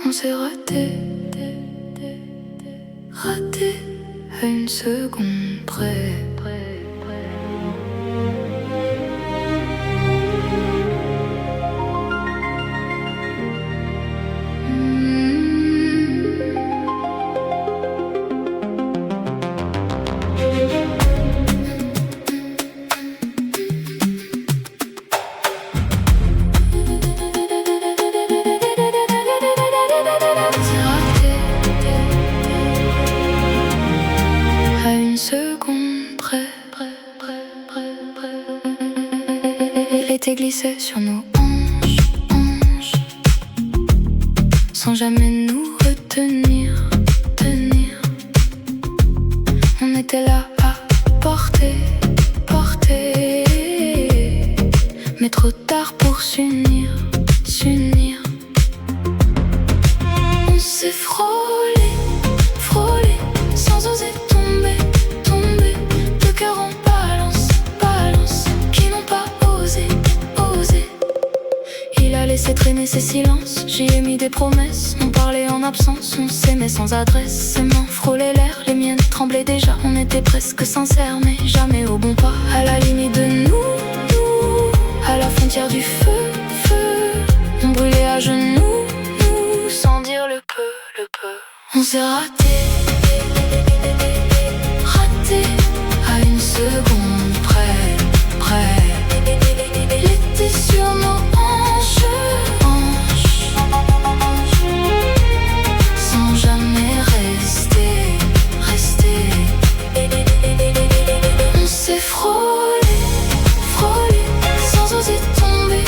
On s'est raté, raté à une seconde près. L'été glissait sur nos hanches, sans jamais nous retenir, On était là à porter, mais trop tard pour s'unir, On s'est frôlé, sans oser tomber, deux cœurs en balance, qui n'ont pas osé. Il a laissé traîner ses silences, j'y ai mis des promesses. On parlait en absence, on s'aimait sans adresse. Ses mains frôlaient l'air, les miennes tremblaient déjà. On était presque sincères, mais jamais au bon pas. À la limite de nous, à la frontière du feu. On brûlait à genoux, sans dire le peu. On s'est raté à une seconde près. L'été sur nos hanches, sans jamais rester. On s'est frôlé, sans oser tomber,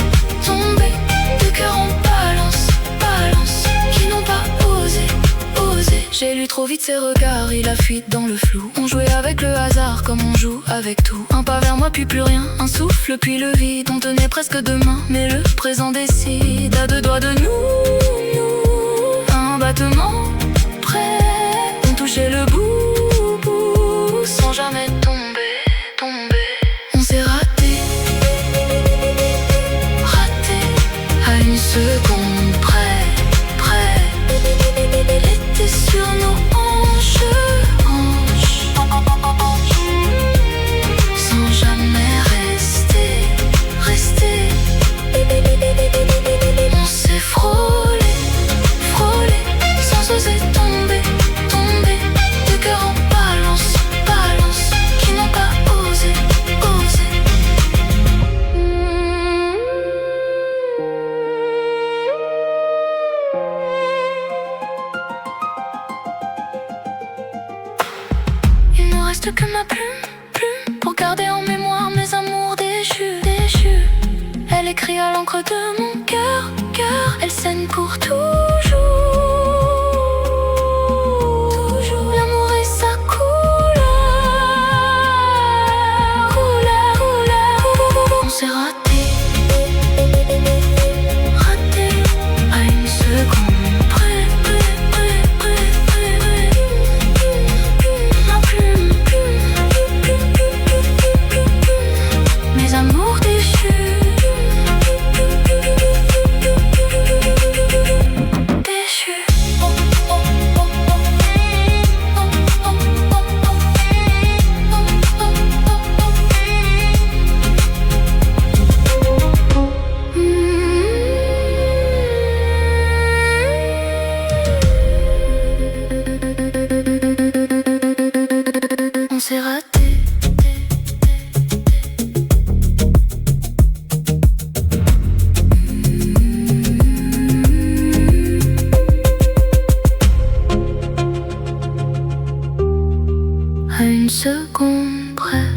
deux cœurs en balance, qui n'ont pas osé. J'ai lu trop vite ses regards, il a fuite dans le flou. On jouait avec le hasard comme on joue avec tout. Un pas vers moi puis plus rien, un souffle puis le vide. On tenait presque deux mains, mais le présent décide. À deux doigts de nous, un battement près. On touchait le bout, sans jamais tomber. On s'est raté à une seconde près. L'été sur nos hanches, sans jamais rester. On s'est frôlé, sans oser tomber, deux cœurs en balance, qui n'ont pas osé. Il ne reste que ma plume pour garder en mémoire mes amours déchus. Elle écrit à l'encre de mon cœur, elle saigne pour toujours. L'amour et sa couleur. On s'est raté à une seconde près. Ma plume, mes amours déchus. On s'est raté. À une seconde près.